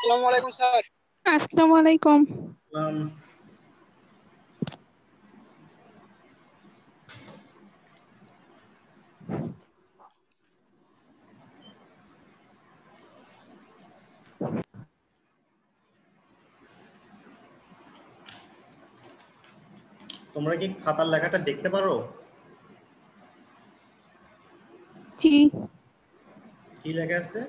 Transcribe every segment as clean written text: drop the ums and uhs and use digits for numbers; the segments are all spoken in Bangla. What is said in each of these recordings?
আসসালামু আলাইকুম স্যার। আসসালামু আলাইকুম। তোমরা কি খাতার লেখাটা দেখতে পারো? জি। কি লেখা আছে?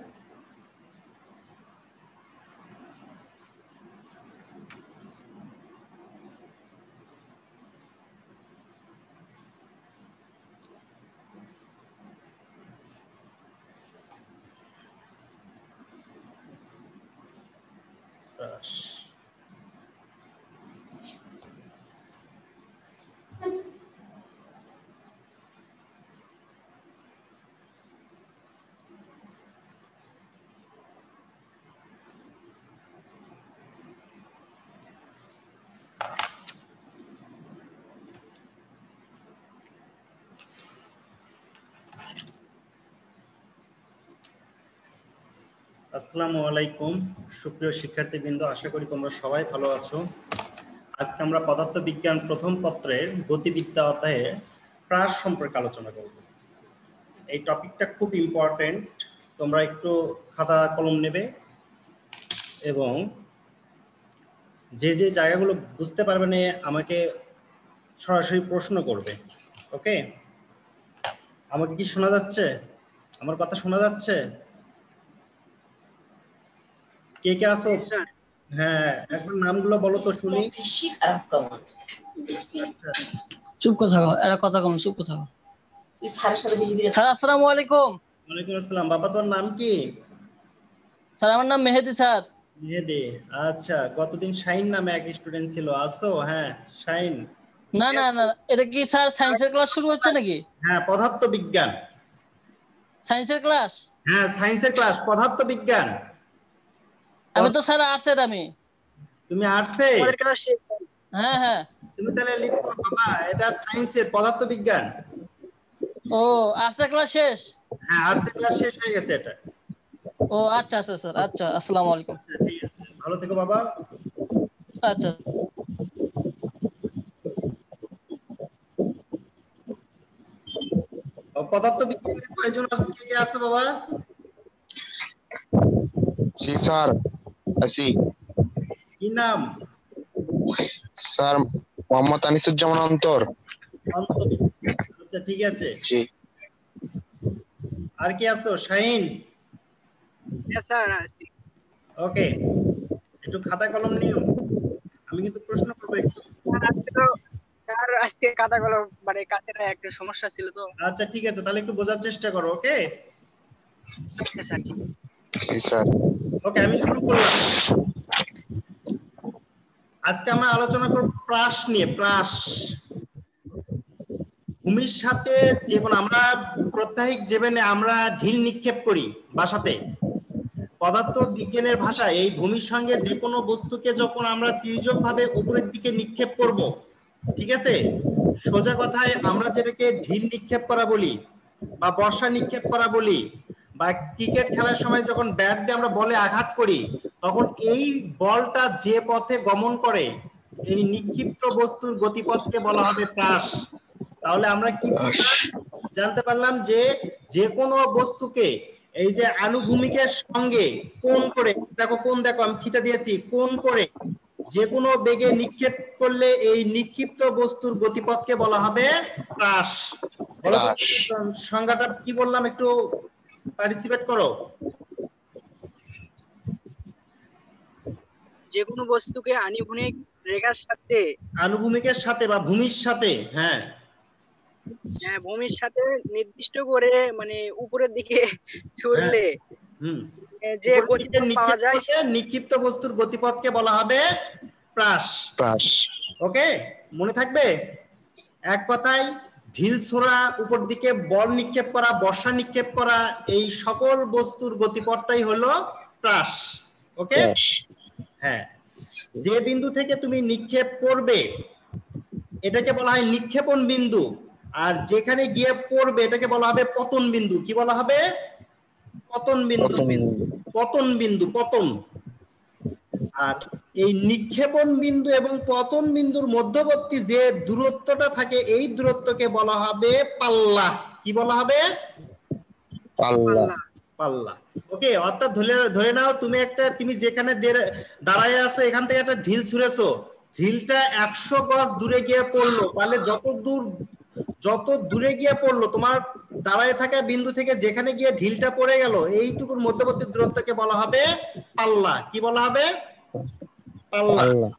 আসসালামু আলাইকুম সুপ্রিয় শিক্ষার্থীবৃন্দ, আশা করি তোমরা সবাই ভালো আছো। আজকে আমরা পদার্থবিজ্ঞান প্রথম পত্রের গতিবিদ্যা অধ্যায়ে প্রাস সম্পর্কে আলোচনা করব। এই টপিকটা খুব ইম্পর্টেন্ট, তোমরা একটু খাতা কলম নেবে এবং যে যে জায়গাগুলো বুঝতে পারবে না আমাকে সরাসরি প্রশ্ন করবে। ওকে, আমাকে কি শোনা যাচ্ছে? আমার কথা শোনা যাচ্ছে? কে কে আছো? হ্যাঁ, একবার নামগুলো বলো তো শুনি। চুপ কথা কও, এরা কথা কম, চুপ কথা কও। স্যার আসসালামু আলাইকুম। ওয়ালাইকুম আসসালাম। বাবা তোর নাম কি? স্যার আমার নাম মেহেদি স্যার। মেহেদি, আচ্ছা। গতদিন শাইন নামে এক স্টুডেন্ট ছিল, আসো? হ্যাঁ, শাইন। না না না, এটা কি স্যার সায়েন্সের ক্লাস শুরু হচ্ছে নাকি? হ্যাঁ, পদার্থবিজ্ঞান। সায়েন্সের ক্লাস? হ্যাঁ, সায়েন্সের ক্লাস, পদার্থবিজ্ঞান। আমি তো স্যার আর্টসের। তুমি আর্টসে? আমাদের ক্লাস শেষ। হ্যাঁ হ্যাঁ। তুমি তাহলে লিখো বাবা, এটা সায়েন্সের পদার্থবিজ্ঞান। ও, আর্টসের ক্লাস শেষ? হ্যাঁ, আর্টসের ক্লাস শেষ হয়ে গেছে এটা। ও আচ্ছা আচ্ছা স্যার, আচ্ছা। আসসালামু আলাইকুম। আচ্ছা, ঠিক আছে, ভালো থেকো বাবা। আচ্ছা। পদার্থবিজ্ঞানের কয়জন আছে, কে কে আছে বাবা? জি স্যার আছি। কি নাম? স্যার মোহাম্মদ আনিসুজ্জামান অন্তর। আচ্ছা, ঠিক আছে। জি। আর কি আছো? শাহিন? হ্যাঁ স্যার। ওকে, একটু খাতা কলম নিও, আমি কিন্তু প্রশ্ন করবো একটু। স্যার আজকে খাতা কলম মানে কাছে একটা সমস্যা ছিল তো। আচ্ছা, ঠিক আছে, তাহলে একটু বোঝার চেষ্টা করো। ওকে? আচ্ছা স্যার। জি স্যার। ওকে, আমি শুরু করলাম। আজকে আমরা আলোচনা করব প্রাস নিয়ে। প্রাস ভূমির সাথে যেমন আমরা প্রত্যাহিক জীবনে আমরা ঢিল নিক্ষেপ করি বাসাতে, পদার্থ বিজ্ঞানের ভাষায় এই ভূমির সঙ্গে যে কোনো বস্তুকে যখন আমরা তির্যক ভাবে উপরের দিকে নিক্ষেপ করব, ঠিক আছে, সোজা কথায় আমরা যেটাকে ঢিল নিক্ষেপ করা বলি বা বর্ষা নিক্ষেপ করা বলি, বা ক্রিকেট খেলার সময় যখন ব্যাট দিয়ে আমরা বলে আঘাত করি, তখন এই বলটা যে পথে গমন করে এই নিক্ষিপ্ত বস্তুর গতিপথকে বলা হবে প্রাস। তাহলে আমরা কি জানতে পারলাম যে যে কোনো বস্তুকে এই যে আনুভূমিকের সঙ্গে কোণ করে, দেখো কোণ, দেখো আমি থিতা দিয়েছি, কোণ করে যে কোনো বেগে নিক্ষেপ করলে এই নিক্ষিপ্ত বস্তুর গতিপথকে বলা হবে প্রাস। বলো তো সংজ্ঞাটা কি বললাম, একটু পার্টিসিপেট করো। যে কোনো বস্তুকে আনুভূমিক রেখার সাথে, আনুভূমিকের সাথে বা ভূমির সাথে, হ্যাঁ ভূমির সাথে নির্দিষ্ট করে মানে উপরের দিকে ছুড়লে যে গতিপথ পাওয়া যায় নিক্ষিপ্ত বস্তুর গতিপথকে বলা হবে প্রাস। প্রাস। ওকে, মনে থাকবে? এক কথায় ঢিল ছোড়া, উপর দিকে বল নিক্ষেপ করা, বর্ষা নিক্ষেপ করা, এই সকল বস্তুর গতিপথটাই হলো প্রাস। ওকে? হ্যাঁ, যে বিন্দু থেকে তুমি নিক্ষেপ করবে এটাকে বলা হয় নিক্ষেপণ বিন্দু, আর যেখানে গিয়ে পড়বে এটাকে বলা হবে পতন বিন্দু। কি বলা হবে? পতন বিন্দু। পতন বিন্দু, পতন। আর এই নিক্ষেপণ বিন্দু এবং পতন বিন্দুর মধ্যবর্তী যে দূরত্বটা থাকে এই দূরত্বকে বলা হবে পাল্লা। কি বলা হবে? পাল্লা। পাল্লা। ওকে, অর্থাৎ ধরে নাও তুমি যেখানে দাঁড়ায় আছো এখান থেকে একটা ঢিল ছুঁড়েছো, ঢিলটা 100 গজ দূরে গিয়ে পড়লো, তাহলে যত দূরে গিয়ে পড়লো তোমার দাঁড়ায় থাকা বিন্দু থেকে যেখানে গিয়ে ঢিলটা পড়ে গেল এইটুকুর মধ্যবর্তী দূরত্বকে বলা হবে পাল্লা। কি বলা হবে? পাল্লা।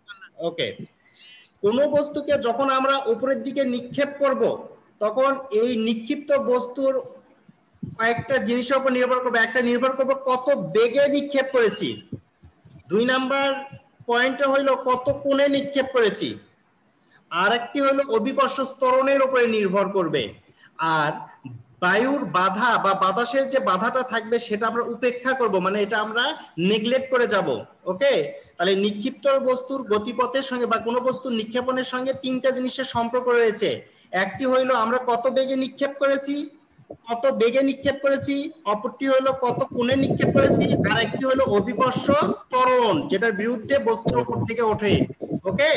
ওকে, কোন বস্তুকে যখন আমরা উপরের দিকে নিক্ষেপ করব তখন এই নিক্ষিপ্ত বস্তুর কয়েকটা জিনিসের উপর নির্ভর করবে। একটা নির্ভর করবে কত বেগে নিক্ষেপ করেছি, 2 নাম্বার পয়েন্টটা হইলো কত কোণে নিক্ষেপ করেছি, আর একটি হলো অভিকর্ষ ত্বরণের উপরে নির্ভর করবে, আর বায়ুর বাধা বা বাতাসের যে বাধাটা থাকবে সেটা আমরা উপেক্ষা করব, মানে এটা আমরা নেগলেক্ট করে যাব। ওকে, তাহলে নিক্ষিপ্ত বস্তুর গতিপথের সঙ্গে বা কোনো বস্তুর নিক্ষেপণের সঙ্গে 3টা জিনিসের সম্পর্ক রয়েছে। একটি হইলো আমরা কত বেগে নিক্ষেপ করেছি, অপরটি হলো কত কোণে নিক্ষেপ করেছি, আর একটি হলো অভিকর্ষ ত্বরণ যেটার বিরুদ্ধে বস্তুর উপর থেকে ওঠে। ওকে,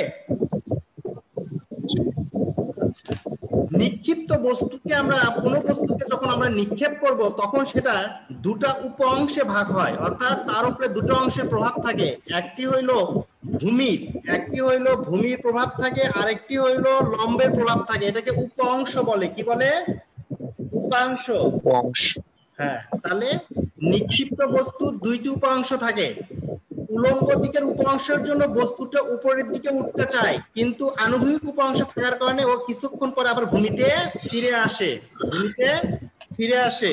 নিক্ষিপ্ত বস্তুকে আমরা কোনো বস্তুকে যখন আমরা নিক্ষেপ করব তখন সেটা দুটা উপ অংশে ভাগ হয়, অর্থাৎ তার উপরে দুটো অংশের প্রভাব থাকে। একটি হইলো ভূমির প্রভাব থাকে, আর একটি হইলো লম্বের প্রভাব থাকে। এটাকে উপ অংশ বলে। কি বলে? উপাংশ। হ্যাঁ, তাহলে নিক্ষিপ্ত বস্তুর 2টি উপাংশ থাকে। উলম্ব দিকের উপাংশের জন্য বস্তুটা উপরের দিকে উঠতে চায়, কিন্তু আনুভূমিক উপাংশ থাকার কারণে ও কিছুক্ষণ পরে আবার ভূমিতে ফিরে আসে।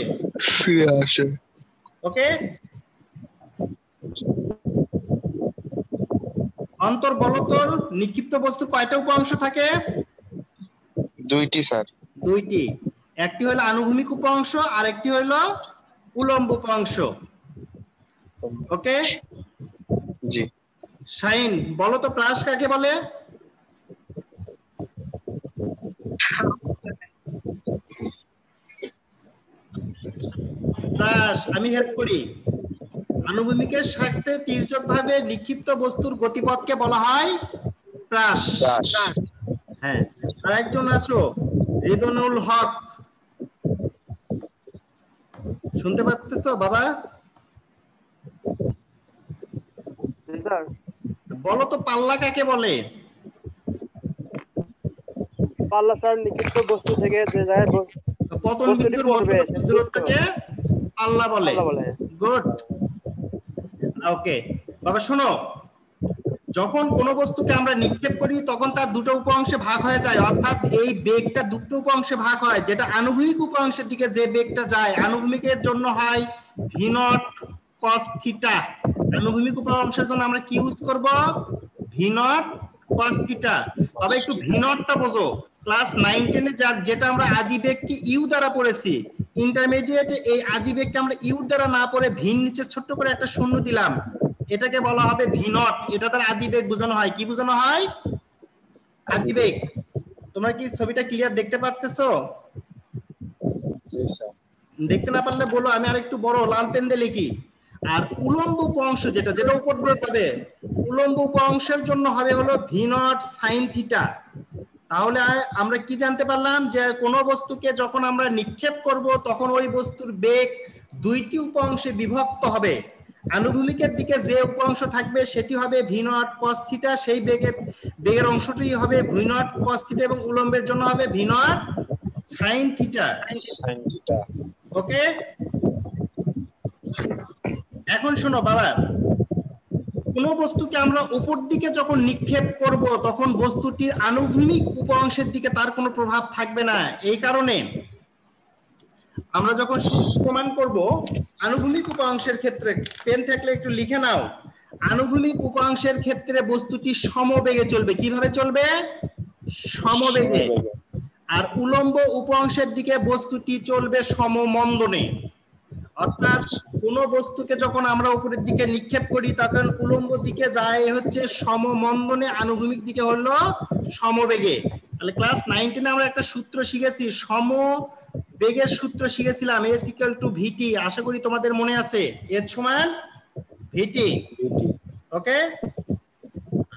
ওকে, অন্তর বলতল নিক্ষিপ্ত বস্তুর কয়টা উপাংশ থাকে? 2টি স্যার। 2টি। একটি হলো আনুভূমিক উপাংশ আর একটি হলো উলম্ব উপাংশ। ওকে জি। শাইন, বলো তো প্রাস কাকে বলে? প্রাস, আমি হেল্প করি। আনুভূমিকের সাথে তির্যকভাবে নিক্ষিপ্ত বস্তুর গতিপথকে বলা হয় প্রাস। হ্যাঁ, আর একজন আছো রিদনুল হক, শুনতে পাচ্ছো বাবা? বলো তো পাল্লা কাকে বলে? পাল্লা স্যার নিক্ষিপ্ত বস্তু থেকে যে জায়গায় পতন বিন্দুর মধ্যবর্তী দূরত্বকে পাল্লা বলে। গুড। ওকে বাবা, শোনো, যখন কোন বস্তুকে আমরা নিক্ষেপ করি তখন তার দুটো উপ অংশে ভাগ হয়ে যায়, অর্থাৎ এই বেগটা দুটো উপ অংশে ভাগ হয়। যেটা আনুভূমিক উপ অংশের দিকে যে বেগটা যায়, আনুভূমিকের জন্য হয় v0 cos θ। আনুভূমিক উপ অংশের জন্য আমরা কি ইউজ করব? v0 cos θ। তবে একটু v0টা বোঝো। ক্লাস 9-10 এ যেটা আমরা আদি বেগকে ইউ দ্বারা পড়েছি, ইন্টারমিডিয়েটে এই আদি বেগকে আমরা ইউ দ্বারা না পড়ে ভির নিচে ছোট্ট করে একটা শূন্য দিলাম, এটাকে বলা হবে v0। এটা তার আদি বেগ বোঝানো হয়। কি বোঝানো হয়? আদি বেগ। তোমরা কি ছবিটা ক্লিয়ার দেখতে পারতেছো? দেখতে না পারলে বলো, আমি আরেকটু বড় লাল পেন দিয়ে লিখি। আর উলম্ব উপ অংশ যেটা উপর দিয়ে যাবে, উলম্ব উপ অংশের জন্য হবে হলো v0 sin θ। তাহলে আমরা কি জানতে পারলাম? যে কোন বস্তুকে যখন আমরা নিক্ষেপ করব তখন ওই বস্তুর বেগ 2টি উপ অংশে বিভক্ত হবে। আনুভূমিকের দিকে যে উপ অংশ থাকবে সেটি হবে v0 cos θ, সেই বেগের অংশটি হবে v0 cos θ, এবং উলম্বের জন্য হবে v0 sin θ। ওকে, এখন শোনো বাবা, কোন বস্তুকে আমরা উপর দিকে যখন নিক্ষেপ করব তখন বস্তুটির আনুভূমিক উপ অংশের দিকে তার কোনো প্রভাব থাকবে না। এই কারণে আমরা যখন সূত্র প্রমাণ করব আনুভূমিক উপ অংশের ক্ষেত্রে, পেন থাকলে একটু লিখে নাও, আনুভূমিক উপ অংশের ক্ষেত্রে বস্তুটি সমবেগে চলবে। কিভাবে চলবে? সমবেগে। আর উলম্ব উপ অংশের দিকে বস্তুটি চলবে সমমন্দনে। অর্থাৎ কোন বস্তুকে যখন আমরা উপরের দিকে নিক্ষেপ করি তখন উলম্ব দিকে যায় হচ্ছে সমমন্দনে, আনুভূমিক দিকে হলো সমবেগে। তাহলে ক্লাস 9-10 আমরা একটা সূত্র শিখেছি, সমবেগের সূত্র শিখেছিলাম, s = vt। আশা করি তোমাদের মনে আছে, h সমান vt। ওকে,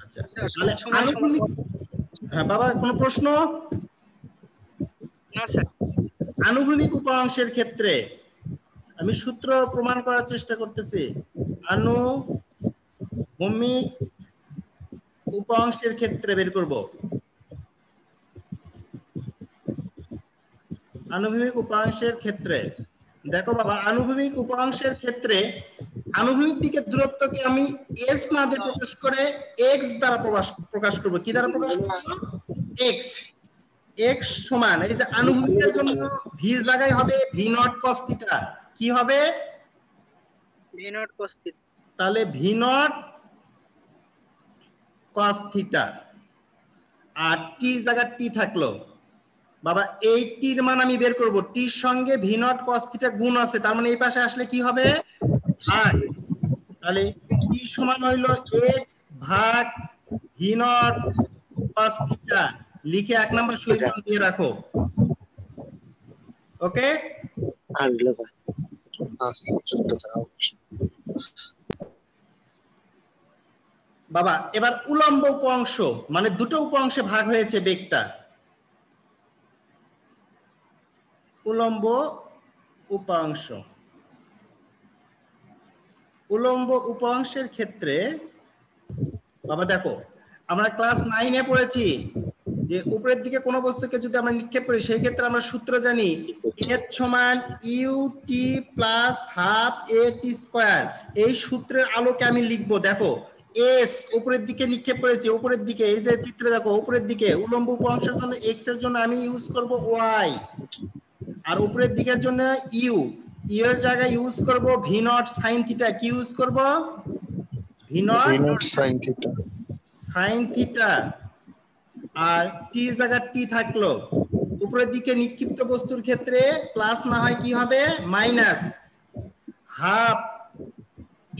আচ্ছা তাহলে আনুভূমিক, হ্যাঁ বাবা কোনো প্রশ্ন? না স্যার। আনুভূমিক উপাংশের ক্ষেত্রে আমি সূত্র প্রমাণ করার চেষ্টা করতেছি। আনুভূমিক উপাংশের ক্ষেত্রে বের করব। আনুভূমিক উপাংশের ক্ষেত্রে দেখো বাবা, আনুভূমিক উপাংশের ক্ষেত্রে আনুভূমিক দিকের দূরত্বকে আমি s না দিয়ে প্রকাশ করে x দ্বারা প্রকাশ করব। কি দ্বারা প্রকাশ করব? x। x সমান এই যে আনুভূমিকের জন্য v এর জায়গায় হবে v নট cos থিটা। কি হবে? v not cos theta. তাহলে v নট cos থিটা আর t এর জায়গায় t থাকলো। বাবা এই t এর মান আমি বের করব। t এর সঙ্গে v নট cos থিটা গুণ আছে, তার মানে এই পাশে আসলে কি হবে? ভাগ। তাহলে t সমান হইলো x ভাগ v নট cos থিটা। লিখে 1 নাম্বার সমীকরণ দিয়ে রাখো। ওকে? বাবা এবার উলম্ব উপাংশ, মানে দুটো উপাংশে ভাগ হয়েছে বেগটা। উলম্ব উপাংশ, উলম্ব উপাংশের ক্ষেত্রে বাবা দেখো আমরা ক্লাস 9 এ পড়েছি যে উপরের দিকে কোনো বস্তুকে যদি আমরা নিক্ষেপ করি সেই ক্ষেত্রে আমরা সূত্র জানি h সমান ut plus half at square. এই সূত্রের আলোকে আমি লিখবো, দেখো s উপরের দিকে নিক্ষেপ করেছি, উপরের দিকে এই যে চিত্রে দেখো উপরের দিকে উলম্ব উপাংশের জন্য x এর জন্য আমি ইউজ করব y, আর উপরের দিকের জন্য u এর জায়গায় ইউজ করব v নট sin থিটা। কি ইউজ করব? v not sin theta. sin theta আর t এর জায়গায় t থাকলো। উপরের দিকে নিক্ষিপ্ত বস্তুর ক্ষেত্রে প্লাস না হয় কি হবে? মাইনাস হাফ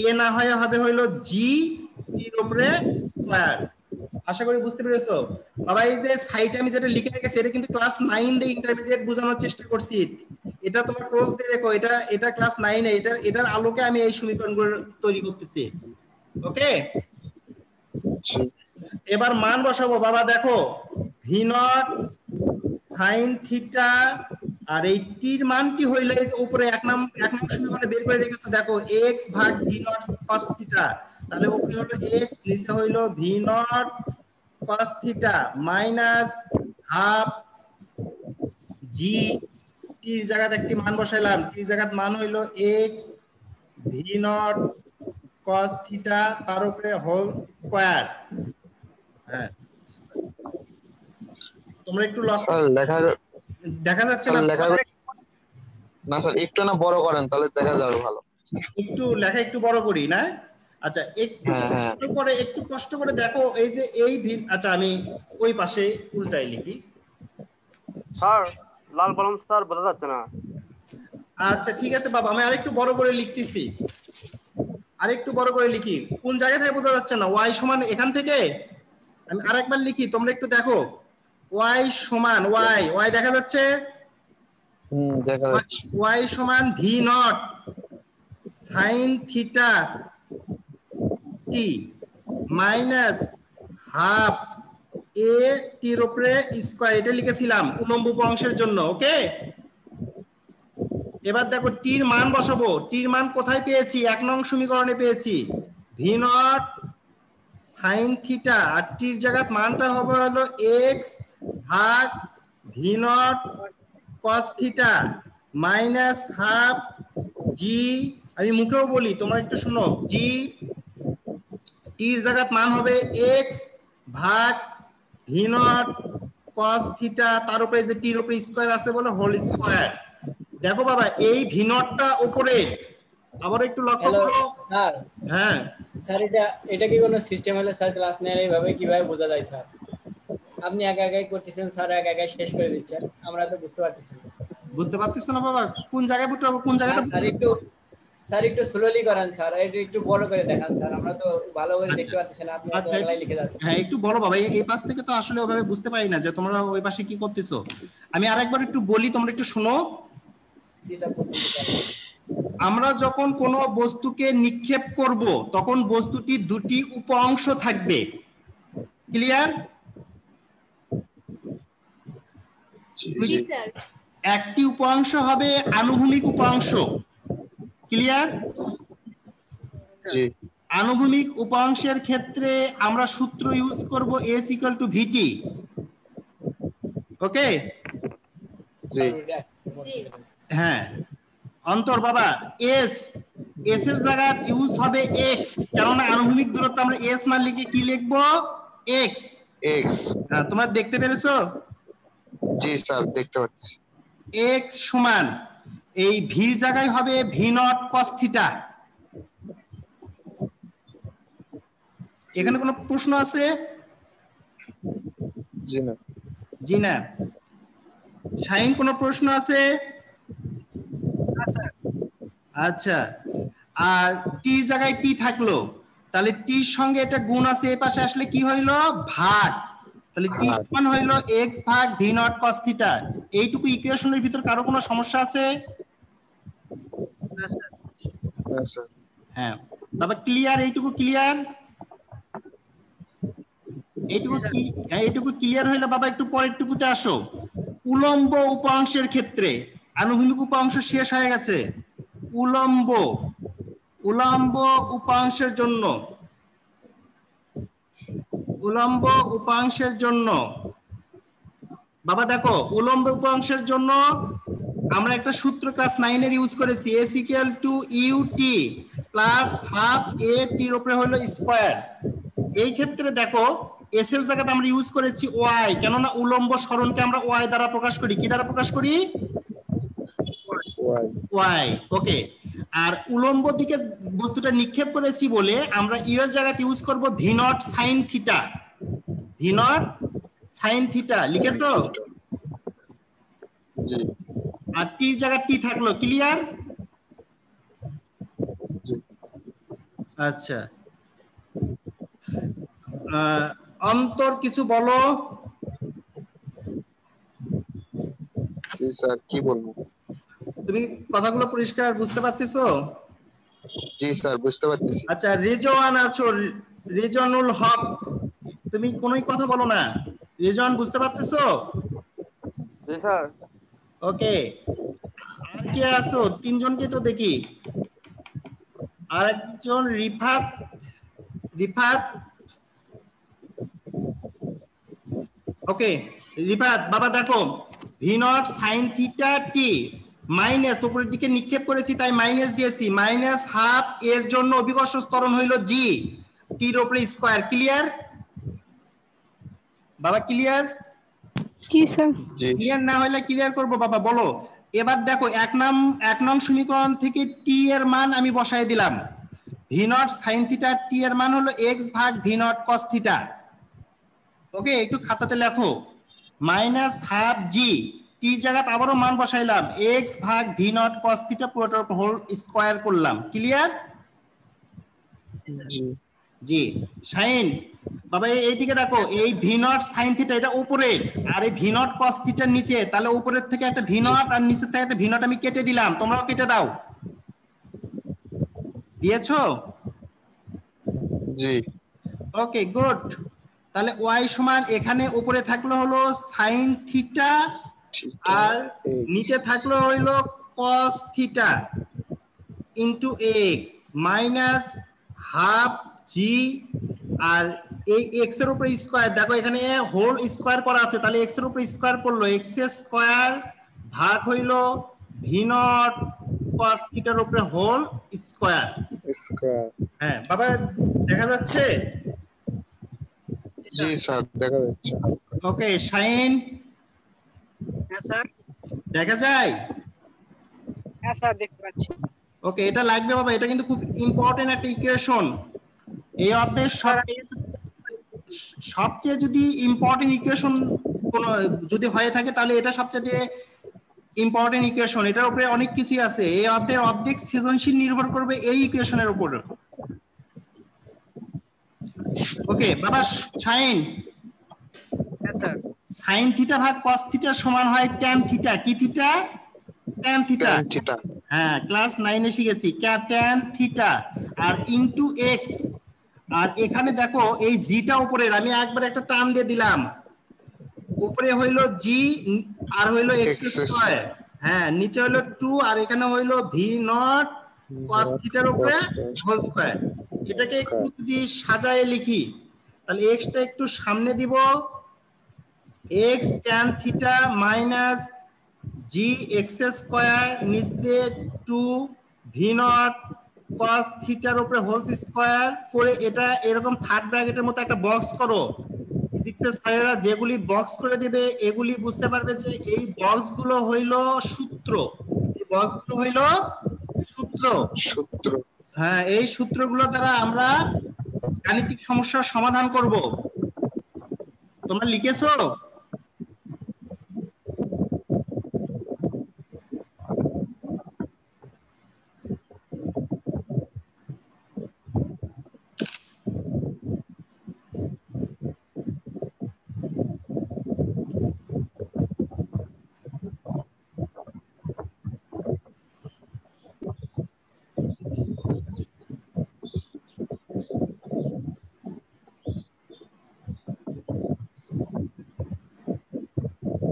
a না হয় হবে হইলো g t এর উপরে স্কয়ার। আশা করি বুঝতে পেরেছো বাবা। এই যে সাইড আমি যেটা লিখে রেখেছি এটা কিন্তু ক্লাস 9 দিয়ে ইন্টারমিডিয়েট বোঝানোর চেষ্টা করছি। এটা তোমার ক্লোজ দিয়ে রেখো, এটা ক্লাস 9 এ এটার আলোকে আমি এই সমীকরণগুলো তৈরি করতেছি। ওকে? এবার মান বসাবো বাবা। দেখো v নট sin থিটা আর এই t এর মানটি হইলো এই উপরে 1 নং সমীকরণে বের করে রেখেছো। দেখো x ভাগ v নট cos থিটা, তাহলে উপরে হলো x, নিচে হইলো v not cos theta minus half g। t এর জায়গায় একটি মান বসাইলাম, t এর জায়গায় মান হইলো x v not cos theta তার উপরে হোল স্কয়ার। হ্যাঁ তোমরা একটু দেখা যাচ্ছে না? না স্যার একটু না বড় করেন তাহলে দেখা যাবে ভালো। একটু লেখা একটু বড় করি না? আচ্ছা একটু পরে একটু কষ্ট করে দেখো এই যে এই আচ্ছা আমি ওই পাশে উল্টাই লিখি। স্যার লাল কলম স্যার বোঝা যাচ্ছে না। আচ্ছা ঠিক আছে বাবা, আমি আরেকটু বড় করে লিখতেছি, আরেকটু বড় করে লিখি। কোন জায়গা থেকে বোঝা যাচ্ছে না? y সমান এখান থেকে আমি আরেকবার লিখি, তোমরা একটু দেখো। y সমান y দেখা যাচ্ছে? দেখা যাচ্ছে। y সমান v not sin theta t minus half a t এর উপরে স্কয়ার। এটা লিখেছিলাম উলম্ব উপাংশের জন্য। ওকে? এবার দেখো t এর মান বসাবো। t এর মান কোথায় পেয়েছি? 1 নং সমীকরণে পেয়েছি v নট sin থিটা আর t এর জায়গায় মানটা হবে হলো x ভাগ v not cos theta minus half g। আমি মুখেও বলি তোমরা একটু শুনো। g t এর জায়গায় মান হবে x ভাগ v নট cos থিটা তার উপরে যে t এর উপরে স্কয়ার আছে বলে হোল স্কয়ার। দেখো বাবা এই v নটটা উপরে আবার একটু লক্ষ্য করো। স্যার হ্যাঁ স্যার এটা কি কোনো সিস্টেম হলো স্যার? ক্লাস নেয়ার এইভাবে কিভাবে বোঝা যায় স্যার? আপনি একা একাই করতেছেন স্যার, একা একাই শেষ করে দিচ্ছেন, আমরা তো বুঝতে পারতেছি না। বুঝতে পারতেছ না বাবা? কোন জায়গায় বুঝতে কোন জায়গাটা? স্যার একটু স্লোলি করেন স্যার, একটু বড় করে দেখান স্যার, আমরা তো ভালো করে দেখতে পাচ্ছি না, আপনি একলাই লিখে যাচ্ছেন। হ্যাঁ একটু বলো বাবা, এই পাশ থেকে তো আসলে ওইভাবে বুঝতে পারি না যে তোমরা ওই পাশে কি করতেছো। আমি আরেকবার একটু বলি, তোমরা একটু শোনো। আমরা যখন কোনো বস্তুকে নিক্ষেপ করব তখন বস্তুটি দুটি উপ অংশ থাকবে। ক্লিয়ার? জি একটি উপাংশ হবে আনুভূমিক উপাংশ। ক্লিয়ার? জি আনুভূমিক উপাংশের ক্ষেত্রে আমরা সূত্র ইউজ করব s = vt। ওকে? জি হ্যাঁ অন্তর বাবা, s এর জায়গায় ইউজ হবে x, কারণ আনুভূমিক দূরত্ব আমরা s না লিখে কি লিখব? x। এক্স। হ্যাঁ, তোমরা দেখতে পেরেছো? জি স্যার দেখতে পাচ্ছি। x সমান এই v জায়গায় হবে v0 cos θ। এখানে কোনো প্রশ্ন আছে? জি না। জি না। শাহিন কোনো প্রশ্ন আছে? আচ্ছা, আর টি জায়গায় টি থাকলো, তাহলে টির সঙ্গে এটা গুণ আছে, এই পাশে আসলে কি হইলো? ভাগ। তাহলে টি সমান হইলো x ভাগ v0 cos θ। এইটুকু ইকুয়েশনের ভিতর কারো কোনো সমস্যা আছে? না স্যার। হ্যাঁ বাবা ক্লিয়ার? এইটুকু ক্লিয়ার? এইটুকু ক্লিয়ার হইলো বাবা। একটু পরেরটুকুতে আসো। উলম্ব উপাংশের ক্ষেত্রে আনুভূমিক উপাংশ শেষ হয়ে গেছে। উলম্ব উপাংশের জন্য বাবা দেখো, উলম্ব উপাংশের জন্য আমরা একটা সূত্র ক্লাস 9 এর ইউজ করেছি, s = ut plus half a t এর উপরে হলো স্কয়ার। এই ক্ষেত্রে দেখো s এর জায়গাতে আমরা ইউজ করেছি y, কেননা উলম্ব সরণকে আমরা y দ্বারা প্রকাশ করি। কি দ্বারা প্রকাশ করি? y। ওকে, আর উলম্ব দিকে বস্তুটা নিক্ষেপ করেছি বলে আমরা u এর জায়গাতে ইউজ করব v0 sin θ। v0 sin θ লিখেছো? জি আর t এর জায়গায় t থাকলো। ক্লিয়ার? জি আচ্ছা, অন্তর কিছু বলো। জি স্যার কি বলবো? তুমি কথাগুলো পরিষ্কার বুঝতে পারতেছো? জি স্যার বুঝতে পারতেছি। আচ্ছা, রেজওয়ান আছো, রেজওয়ানুল হক, তুমি কোনোই কথা বলো না। রেজওয়ান বুঝতে পারতেছো? জি স্যার। ওকে, আর কে আছো? তিনজনকে তো দেখি। আর একজন রিফাত। ওকে রিফাত বাবা দেখো, v0 sin θ t মাইনাস উপরের দিকে নিক্ষেপ করেছি তাই মাইনাস দিয়েছি, মাইনাস হাফ এর জন্য অভিকর্ষ ত্বরণ হইল g, t এর উপরে স্কয়ার। ক্লিয়ার বাবা? ক্লিয়ার? জি স্যার। ক্লিয়ার না হলে ক্লিয়ার করব বাবা, বলো। এবার দেখো এক নং সমীকরণ থেকে t এর মান আমি বসাই দিলাম। v0 sin θ t এর মান হলো x ভাগ v0 cos θ। ওকে, একটু খাতাতে লেখো, মাইনাস হাফ জি, টি জায়গাতে আবারও মান বসাইলাম, x ভাগ v0 cos θ পুরোটার হোল স্কয়ার করলাম। ক্লিয়ার? জি জি। শাহিন বাবা এইদিকে দেখো, এই v0 sin θ এটা উপরের, আর এই v0 cos θ নিচে, তাহলে উপরের থেকে একটা v0 আর নিচের থেকে একটা v0 আমি কেটে দিলাম, তোমরাও কেটে দাও। দিয়েছো? জি ওকে গুড। তাহলে y সমান এখানে উপরে থাকলো হলো sin θ আর নিচে থাকলো হইলো cos θ into x minus half g, আর এই x এর উপরে স্কয়ার, দেখো এখানে হোল স্কয়ার করা আছে, তাহলে x এর উপরে স্কয়ার করলো x স্কয়ার ভাগ হইলো v0 cos θ এর উপরে হোল স্কয়ার। হ্যাঁ বাবা দেখা যাচ্ছে? জি স্যার দেখা যাচ্ছে। ওকে শাহিন? হ্যাঁ স্যার। দেখা যায়? হ্যাঁ স্যার দেখতে পাচ্ছি। ওকে, এটা লাগবে বাবা, এটা কিন্তু খুব ইম্পর্টেন্ট একটা ইকুয়েশন। এই অধ্যায়ের সবচেয়ে যদি ইম্পর্টেন্ট ইকুয়েশন কোন যদি হয়ে থাকে তাহলে এটা সবচেয়ে ইম্পর্টেন্ট ইকুয়েশন। এটার উপরে অনেক কিছু আছে। এই অধ্যায়ের অর্ধেক সৃজনশীল নির্ভর করবে এই ইকুয়েশনের উপর। ওকে বাবা শাহিন, হ্যাঁ স্যার। sin θ ভাগ cos θ সমান হয় tan θ। কি θ? tan θ। হ্যাঁ ক্লাস 9 এ শিখেছি tan θ, আর ইনটু x আর এখানে দেখো এই জিটা উপরের, আমি একবার একটা টান দিয়ে দিলাম, উপরে হইলো জি আর হইলো এক্স স্কয়ার, হ্যাঁ নিচে হইলো 2 আর এখানে হইলো ভি নট cos থিটার উপরে হোল স্কয়ার। এটাকে একটু যদি সাজায় লিখি তাহলে x টা একটু সামনে দিব, x tan থিটা মাইনাস জি এক্স স্কয়ার নিচ দিয়ে 2 ভি নট cos থিটার উপরে হোল স্কয়ার করে এটা এরকম থার্ড ব্র্যাকেটের মতো একটা বক্স করো। দেখতে স্যারেরা যেগুলি বক্স করে দিবে এগুলি বুঝতে পারবে যে এই বক্স গুলো হইলো সূত্র, এই বক্স গুলো হইলো সূত্র। হ্যাঁ এই সূত্রগুলো দ্বারা আমরা গাণিতিক সমস্যার সমাধান করব। তোমরা লিখেছো?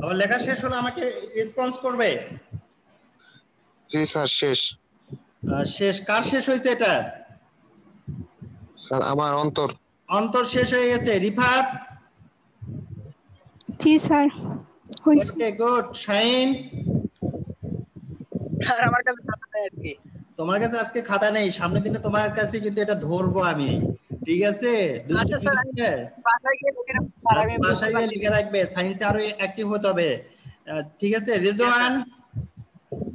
আমার লেখা শেষ হলো আমাকে রেসপন্স করবে। জি স্যার শেষ। শেষ কার শেষ হয়েছে এটা? স্যার আমার অন্তর শেষ হয়ে গেছে। রিফাত? জি স্যার হইছে। Okay good. শাইন? আর আমার কাছে খাতা নাই আজকে। তোমার কাছে আজকে খাতা নেই, সামনের দিনে তোমার কাছে কিন্তু এটা ধরবো আমি, ঠিক আছে? আচ্ছা স্যার বাসায় গিয়ে লিখে রাখবো স্যার, আমি বাসায় গিয়ে লিখে রাখবে, সায়েন্সে আরো অ্যাক্টিভ হতে হবে, ঠিক আছে?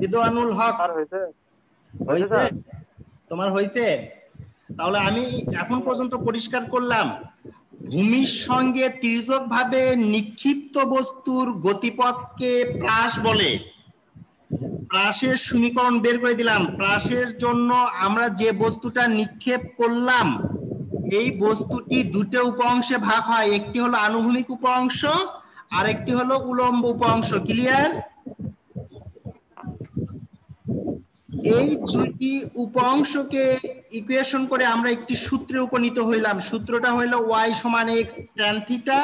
রিদওয়ানুল হক আর হয়েছে হইছে? তোমার হইছে? তাহলে আমি এখন পর্যন্ত পরিষ্কার করলাম ভূমির সঙ্গে তির্যকভাবে নিক্ষিপ্ত বস্তুর গতিপথকে প্রাস বলে। প্রাসের সমীকরণ বের করে দিলাম। প্রাসের জন্য আমরা যে বস্তুটা নিক্ষেপ করলাম এই বস্তুটি দুটো উপ অংশে ভাগ হয়, একটি হলো আনুভূমিক উপ অংশ আর একটি হলো উলম্ব উপ অংশ। ক্লিয়ার? এই দুটি উপ অংশকে ইকুয়েশন করে আমরা একটি সূত্রে উপনীত হইলাম। সূত্রটা হইলো y সমান x tan theta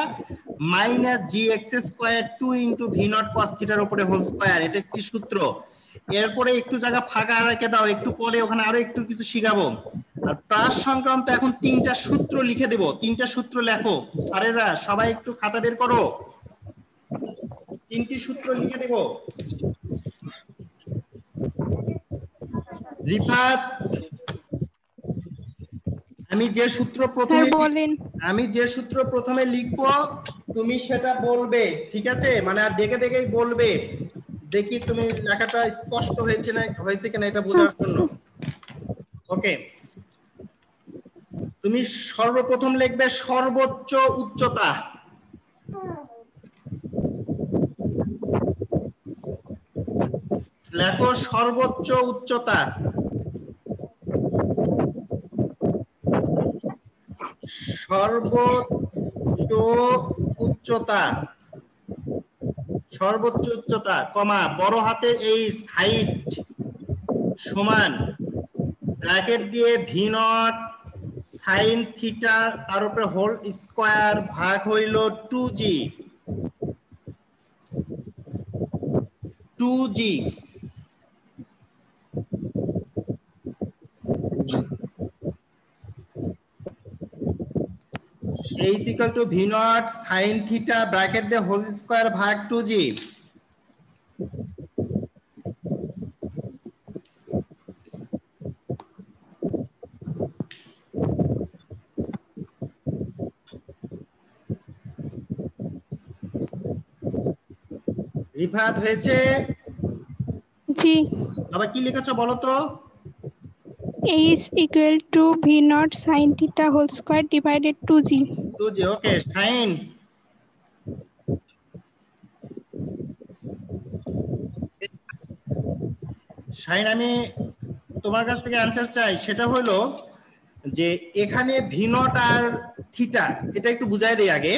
minus gx square 2 into v not cos থিটার উপরে হোল স্কয়ার। এটা একটি সূত্র। এরপরে একটু জায়গা ফাঁকা রেখে দাও, একটু পরে ওখানে আরো একটু কিছু শিখাবো। আর প্রাস সংক্রান্ত এখন 3টা সূত্র লিখে দেব। 3টা সূত্র লেখো স্যারেরা, সবাই একটু খাতা বের করো, 3টি সূত্র লিখে দেব। রিফাত, আমি যে সূত্র প্রথমে লিখবো তুমি সেটা বলবে, ঠিক আছে? মানে আর দেখে দেখেই বলবে, দেখি তুমি লেখাটা স্পষ্ট হয়েছে কিনা এটা বোঝার জন্য। ওকে, তুমি সর্বপ্রথম লিখবে সর্বোচ্চ উচ্চতা। লেখো সর্বোচ্চ উচ্চতা। সর্বোচ্চ উচ্চতা কমা বড় হাতের এই হাইট সমান ব্র্যাকেট দিয়ে ভি নট সাইন থিটা তার উপরে হোল স্কয়ার ভাগ হইল 2g। is equal to v naught sin theta bracket the whole square ভাগ 2g। রিফাত হয়েছে? জি। আবার কি লিখেছো বলো তো? A is equal to v naught sin theta whole square divided 2g। Okay. Fine. Shine, আমি তোমার কাছ থেকে অ্যানসার চাই। সেটা হলো যে এখানে ভি নট আর থিটা এটা একটু বুঝাই দেই আগে।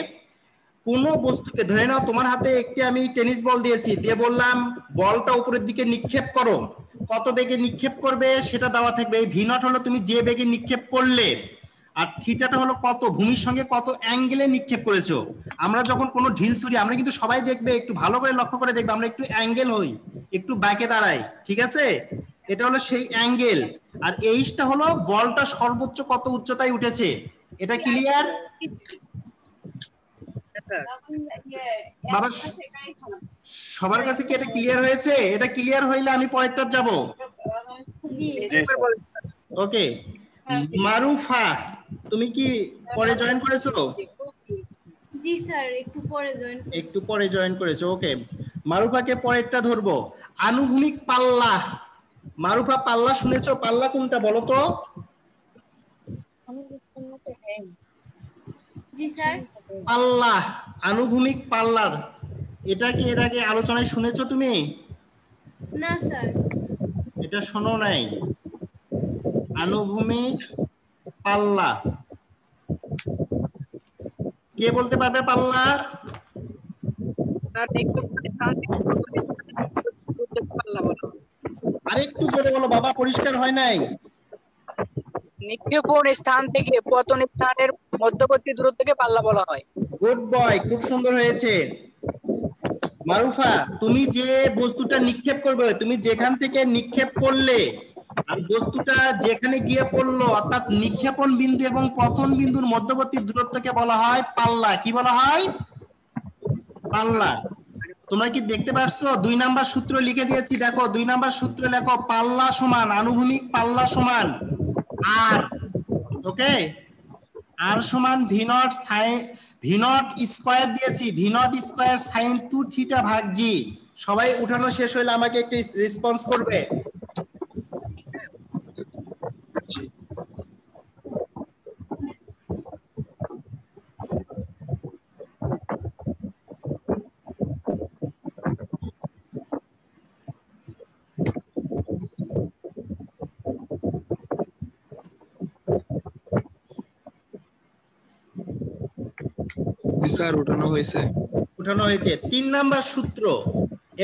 কোন বস্তুকে ধরে নাও তোমার হাতে একটি আমি টেনিস বল দিয়েছি, দিয়ে বললাম বলটা উপরের দিকে নিক্ষেপ করো, কত বেগে নিক্ষেপ করবে সেটা দেওয়া থাকবে। এই ভি নট হলো তুমি যে বেগে নিক্ষেপ করলে, আর থিটাটা হলো কত ভূমির সঙ্গে কত অ্যাঙ্গেলে নিক্ষেপ করেছো। আমরা যখন কোনো ঢিল ছুড়ি আমরা কিন্তু সবাই দেখবে, একটু ভালো করে লক্ষ্য করে দেখবে, আমরা একটু অ্যাঙ্গেল হই, একটু ব্যাকে দাঁড়াই, ঠিক আছে? এটা হলো সেই অ্যাঙ্গেল। আর এইচটা হলো বলটা সর্বোচ্চ কত উচ্চতায় উঠেছে। এটা ক্লিয়ার বাবা? সবার কাছে কি এটা ক্লিয়ার হয়েছে? এটা ক্লিয়ার হইলে আমি পরেরটা যাব। ওকে, মারুফা তুমি কি পরে জয়েন করেছো? জি স্যার, একটু পরে জয়েন করেছি। একটু পরে জয়েন করেছো, ওকে। মারুফাকে পরেরটা ধরবো, আনুভূমিক পাল্লা। মারুফা পাল্লা শুনেছো? পাল্লা কোনটা বলো তো? জি স্যার। পাল্লা, আনুভূমিক পাল্লার, এটা কি এর আগে আলোচনায় শুনেছো তুমি? না স্যার। এটা শোনো নাই? আনুভূমিক পাল্লা কে বলতে পারবে? পাল্লা আরেকটু জোরে বলো বাবা, পরিষ্কার হয় নাই। নিক্ষেপণ স্থান থেকে পতন স্থানের মধ্যবর্তী দূরত্বকে পাল্লা বলা হয়। গুড বয়, খুব সুন্দর হয়েছে। মারুফা, তুমি যে বস্তুটা নিক্ষেপ করবে, তুমি যেখান থেকে নিক্ষেপ করলে আর বস্তুটা যেখানে গিয়ে পড়লো, অর্থাৎ নিক্ষেপণ বিন্দু এবং পতন বিন্দুর মধ্যবর্তী দূরত্বকে বলা হয় পাল্লা। কি বলা হয়? পাল্লা। তোমরা কি দেখতে পাচ্ছ? 2 নাম্বার সূত্র লিখে দিয়েছি, দেখো 2 নাম্বার সূত্র লেখো, পাল্লা সমান আনুভূমিক পাল্লা সমান আর, ওকে, আর সমান V naught sign, V naught square দিয়েছি, V naught square sine 2 theta ভাগ জি। সবাই উঠানো শেষ হইলে আমাকে একটু রেসপন্স করবে। স্যার উঠানো হয়েছে। উঠানো হয়েছে। 3 নাম্বার সূত্র,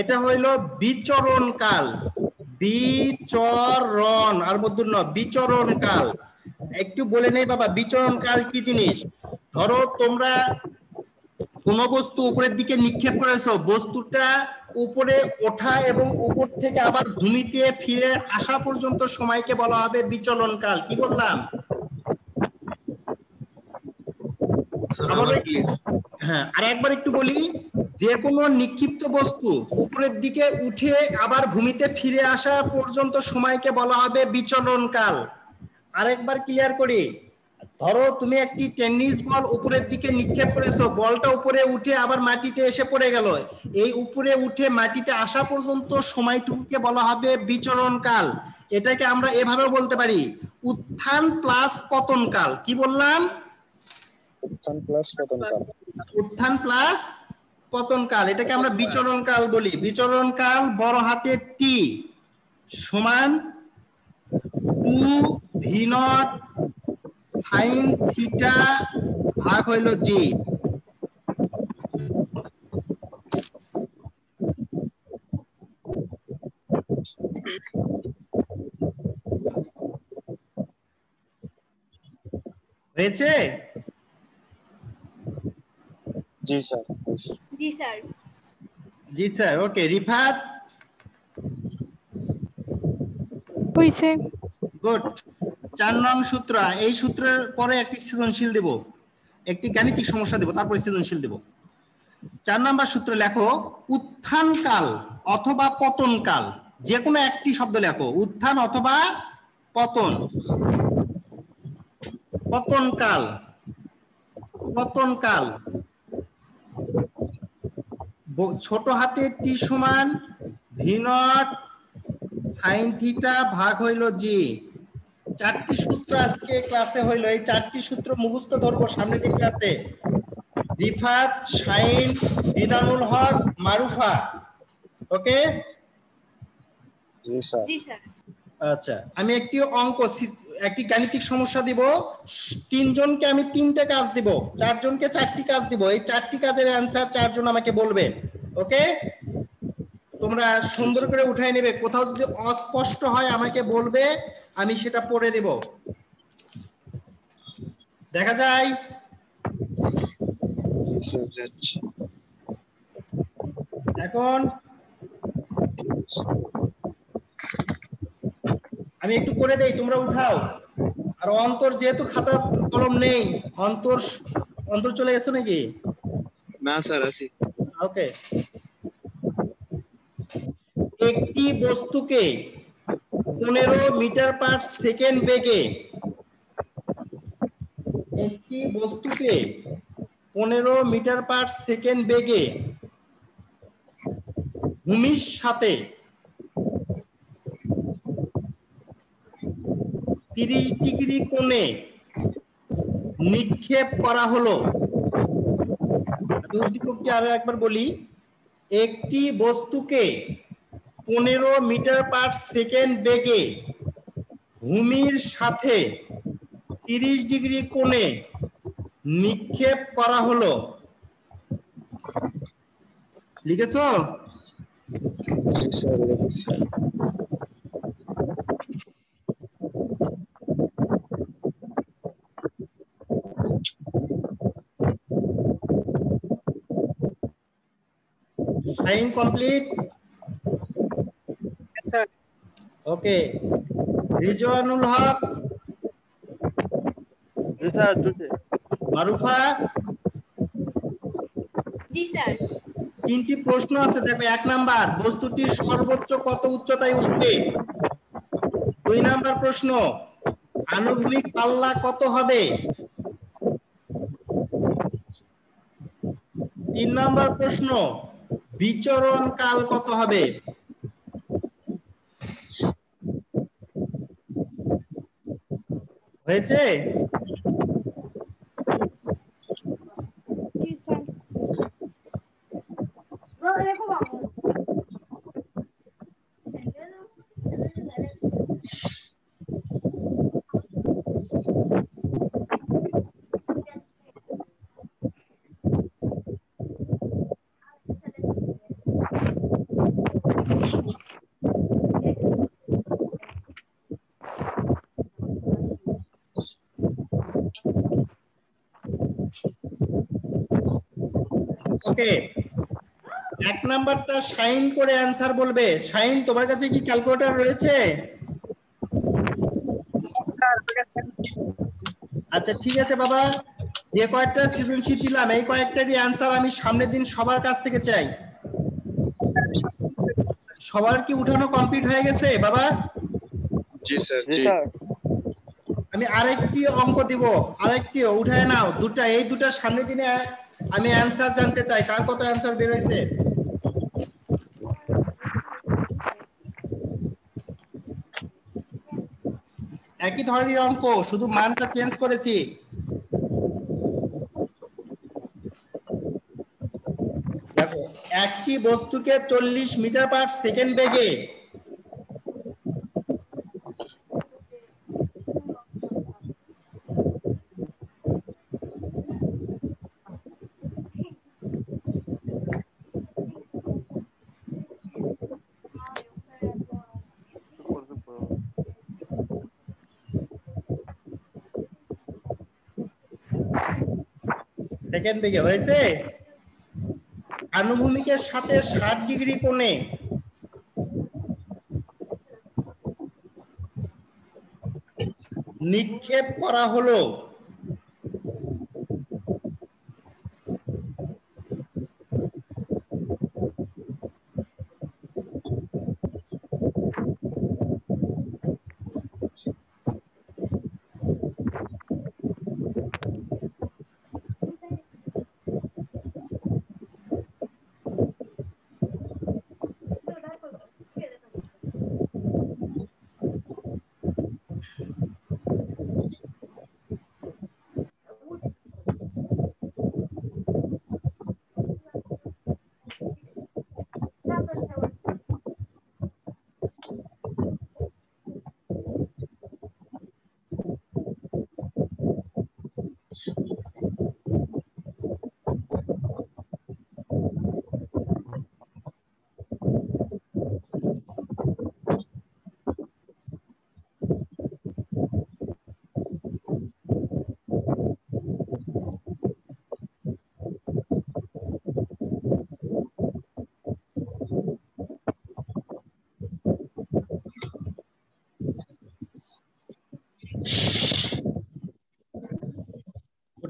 এটা হইলো বিচরণ কাল। বিচরণ, আর বদুর না, বিচরণ কাল। একটু বলে নেই বাবা, বিচরণ কাল কি জিনিস। ধরো তোমরা কোন বস্তু উপরের দিকে নিক্ষেপ করেছো, বস্তুটা উপরে ওঠা এবং উপর থেকে আবার ভূমিতে ফিরে আসা পর্যন্ত সময়কে বলা হবে বিচলন কাল। কি বললাম? হ্যাঁ, আর একবার একটু বলি, যে কোনো নিক্ষিপ্ত বস্তু উপরের দিকে উঠে আবার ভূমিতে ফিরে আসা পর্যন্ত সময়কে বলা হবে বিচলন কাল। আরেকবার ক্লিয়ার করি, ধরো তুমি একটি টেনিস বল উপরের দিকে নিক্ষেপ করেছো, বলটা উপরে উঠে আবার মাটিতে এসে পড়ে গেল, এই উপরে উঠে মাটিতে আসা পর্যন্ত সময়টুকুকে বলা হবে বিচরণ কাল। এটাকে আমরা এভাবে বলতে পারি, উত্থান প্লাস পতন কাল। কি বললাম? উত্থান প্লাস পতন কাল। উত্থান প্লাস পতন কাল, এটাকে আমরা বিচরণ কাল বলি। বিচরণ কাল বড় হাতের টি সমান 2 ভি নট সাইন থিটা ভাগ হইল জি। হয়েছে? জি স্যার। জি স্যার। জি স্যার, ওকে। রিফাত? হইছে। গুড। 4 নং সূত্র, এই সূত্রের পরে একটি সৃজনশীল দেব, একটি গাণিতিক সমস্যা দেব, তারপরে সৃজনশীল দেব। 4 নাম্বার সূত্র লেখো, উত্থান কাল অথবা পতন কাল, যে কোনো একটি শব্দ লেখো, উত্থান অথবা পতন। পতন কাল, পতন কাল ছোট হাতের টি সমান ভি নট সাইন থিটা ভাগ হইল জি। 4টি সূত্র আজকে ক্লাসে হইলো, এই 4টি সূত্র মুখস্থ ধরবো সামনে যে ক্লাসে। রিফাত, শাইন, বিদানুল হক, মারুফা, ওকে? জি স্যার। জি স্যার। আচ্ছা, আমি একটি অঙ্ক, একটি গাণিতিক সমস্যা দিব। 3 জনকে আমি 3টে কাজ দিব, 4 জনকে 4টি কাজ দিব। এই 4টি কাজের অ্যানসার 4 জন আমাকে বলবে, ওকে? তোমরা সুন্দর করে উঠাই নেবে, কোথাও যদি অস্পষ্ট হয় আমাকে বলবে, আমি সেটা পড়ে দেব। দেখা যায়? এখন আমি একটু করে দেই, তোমরা উঠাও। আর অন্তর যেহেতু খাতা কলম নেই, অন্তর অন্তর চলে গেছে নাকি? না স্যার আছি। ওকে। একটি বস্তুকে 15 মিটার পার সেকেন্ড বেগে, একটি বস্তুকে 15 মিটার পার সেকেন্ড বেগে ভূমির সাথে 30 ডিগ্রি কোণে নিক্ষেপ করা হলো। আমি উদ্দীপকটি আরো একবার বলি। একটি বস্তুকে 15 মিটার পার সেকেন্ড বেগে ভূমির সাথে 30 ডিগ্রি কোণে নিক্ষেপ করা হলো। লিখেছো? Sign complete? Sir okay. Rizwanul Haque, জি স্যার চলছে। মারুফা, জি স্যার। 3টি প্রশ্ন আছে, দেখো। 1 নাম্বার, বস্তুটির সর্বোচ্চ কত উচ্চতায় উঠবে? 2 নাম্বার প্রশ্ন, আনুভূমিক পাল্লা কত হবে? 3 নাম্বার প্রশ্ন, বিচরণ কাল কত হবে? হয়েছে? জি স্যার। ওকে। 1 নাম্বারটা সাইন করে অ্যানসার বলবে। সাইন, তোমার কাছে কি ক্যালকুলেটর রয়েছে? আচ্ছা ঠিক আছে বাবা, যে কয়েকটা সৃজনশীল দিলাম এই কয়েকটারই অ্যানসার আমি সামনের দিন সবার কাছ থেকে চাই। সবার কি উঠানো কমপ্লিট হয়ে গেছে বাবা? জি স্যার জি জি। স্যার। আমি আরেকটি অঙ্ক দিব, আরেকটি উঠায় নাও। দুটা, এই দুটার সামনের দিনে আমি অ্যানসার জানতে চাই, কার কত অ্যানসার বের হয়েছে। একই ধরনের অঙ্ক, শুধু মানটা চেঞ্জ করেছি। দেখো, একটি বস্তুকে 40 মিটার পার সেকেন্ড বেগে সেকেন্ড বেগে হয়েছে, আনুভূমিকের সাথে 60 ডিগ্রি কোণে নিক্ষেপ করা হলো।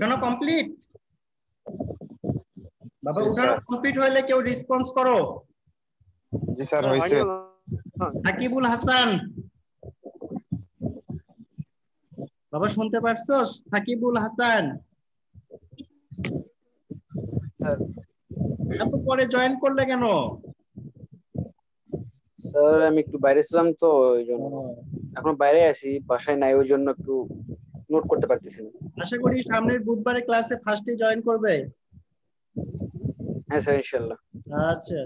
উঠানো কমপ্লিট? বাবা জি, উঠানো স্যার। কমপ্লিট হইলে কেউ রেসপন্স করো। জি স্যার হয়েছে। সাকিবুল হাসান, বাবা শুনতে পারছস? সাকিবুল হাসান স্যার এত পরে জয়েন করলে কেন? স্যার আমি একটু বাইরে ছিলাম তো ওই জন্য, এখন বাইরে আছি, বাসায় নাই, ওই জন্য একটু নোট করতে পারতেছি না। আশা করি সামনের বুধবারে ক্লাসে ফার্স্টে জয়েন করবে। হ্যাঁ স্যার ইনশাল্লাহ। আচ্ছা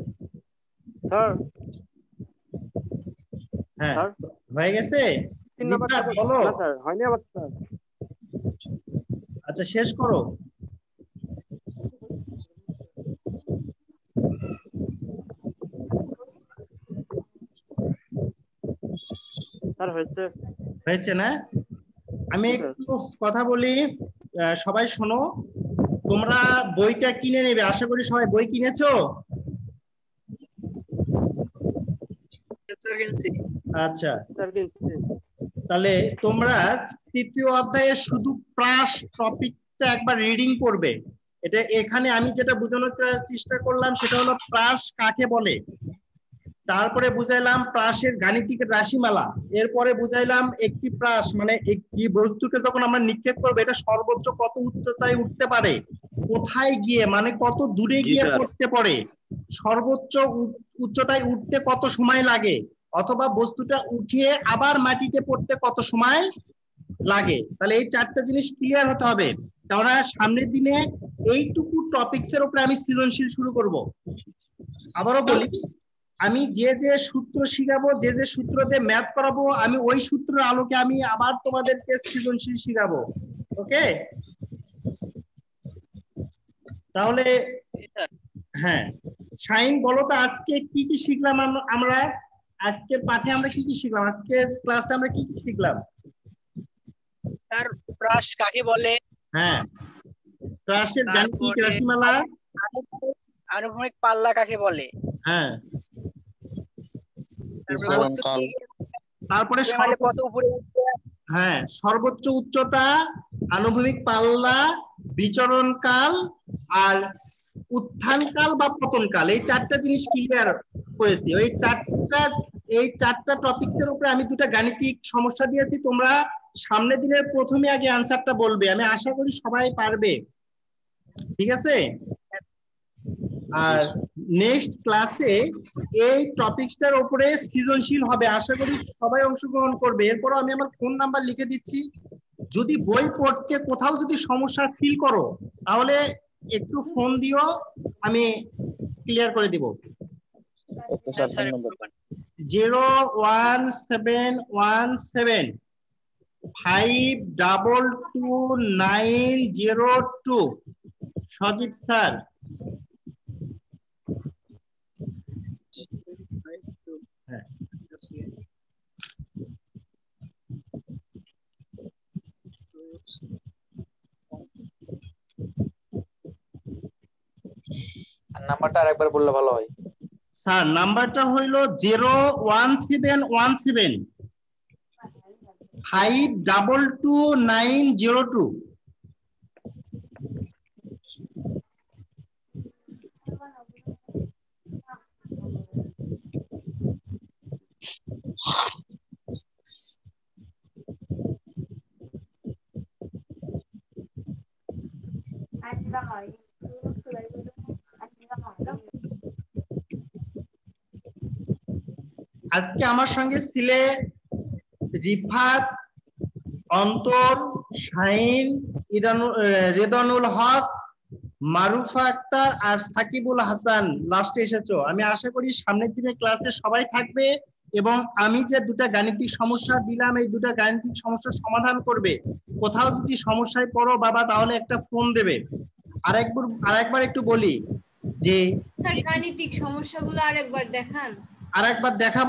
স্যার হ্যাঁ স্যার হয়ে গেছে। 3 নাম্বার দীপনাথ, বলো। না স্যার হয়নি আবার স্যার। আচ্ছা শেষ করো। স্যার হয়েছে। হয়েছে না? আমি একটু কথা বলি, সবাই শোনো। তোমরা বইটা কিনে নেবে, আশা করি সবাই বই কিনেছো। আচ্ছা স্যার কিনছি। তাহলে তোমরা তৃতীয় অধ্যায়ে শুধু প্রাস টপিকটা একবার রিডিং করবে। এটা এখানে আমি যেটা বোঝানোর চেষ্টা করলাম সেটা হলো প্রাস কাকে বলে, তারপরে বুঝাইলাম প্রাসের গাণিতিক রাশিমালা, এরপরে বুঝাইলাম একটি প্রাস মানে একটি বস্তুকে যখন আমরা নিক্ষেপ করবো এটা সর্বোচ্চ কত উচ্চতায় উঠতে পারে, কোথায় গিয়ে মানে কত দূরে গিয়ে পড়তে পারে, সর্বোচ্চ উচ্চতায় উঠতে কত সময় লাগে, অথবা বস্তুটা উঠিয়ে আবার মাটিতে পড়তে কত সময় লাগে। তাহলে এই চারটা জিনিস ক্লিয়ার হতে হবে, কেননা সামনের দিনে এইটুকু টপিকস এর উপরে আমি সৃজনশীল শুরু করব। আবারও বলি, আমি যে যে সূত্র শিখাবো, যে যে সূত্র দিয়ে ম্যাথ করাবো, আমি ওই সূত্রের আলোকে আমি আবার তোমাদেরকে সৃজনশীল শিখাবো। ওকে? তাহলে হ্যাঁ শাইন বলো তো আজকে কি কি শিখলাম আমরা? আজকের পাঠে আমরা কি কি শিখলাম? আজকের ক্লাসে আমরা কি কি শিখলাম? স্যার প্রাস কাকে বলে, হ্যাঁ প্রাসের গাণিতিক তারপরে রাশিমালা, আনুভূমিক পাল্লা কাকে বলে, হ্যাঁ তারপরে বস্তু কাল। তারপরে মানে কত উপরে উঠবে, হ্যাঁ সর্বোচ্চ উচ্চতা, আনুভূমিক পাল্লা, বিচরণ কাল আর উত্থান কাল বা পতন কাল, এই চারটা জিনিস ক্লিয়ার করেছি। এই চারটা টপিকস এর উপরে আমি দুটো গাণিতিক সমস্যা দিয়েছি, তোমরা সামনের দিনের প্রথমে আগে আনসারটা বলবে, আমি আশা করি সবাই পারবে। ঠিক আছে? আর নেক্সট ক্লাসে এই টপিকসটার উপরে সৃজনশীল হবে, আশা করি সবাই অংশগ্রহণ করবে। এরপরও আমি আমার ফোন নাম্বার লিখে দিচ্ছি, যদি বই পড়তে কোথাও যদি সমস্যা ফিল করো তাহলে একটু ফোন দিও, আমি ক্লিয়ার করে দিব। ওকে স্যার ধন্যবাদ। 01717522902 সজীব স্যার। হ্যাঁ নাম্বারটা আরেকবার বললে ভালো হয়। স্যার নাম্বারটা হইল 01717522902। আজকে আমার সঙ্গে ছিলে রিফাত, অন্তর, শাহিন, রেদানুল হক, মারুফা আক্তার আর সাকিবুল হাসান লাস্টে এসেছো। আমি আশা করি সামনের দিনের ক্লাসে সবাই থাকবে এবং আমি যে দুটা গাণিতিক সমস্যা দিলাম এই দুটা গাণিতিক সমস্যার সমাধান করবে। কোথাও যদি সমস্যায় পড়ো বাবা তাহলে একটা ফোন দেবে। আরেকবার একটু বলি যে স্যার গাণিতিক সমস্যাগুলো আরেকবার দেখান। আরেকবার দেখাবো।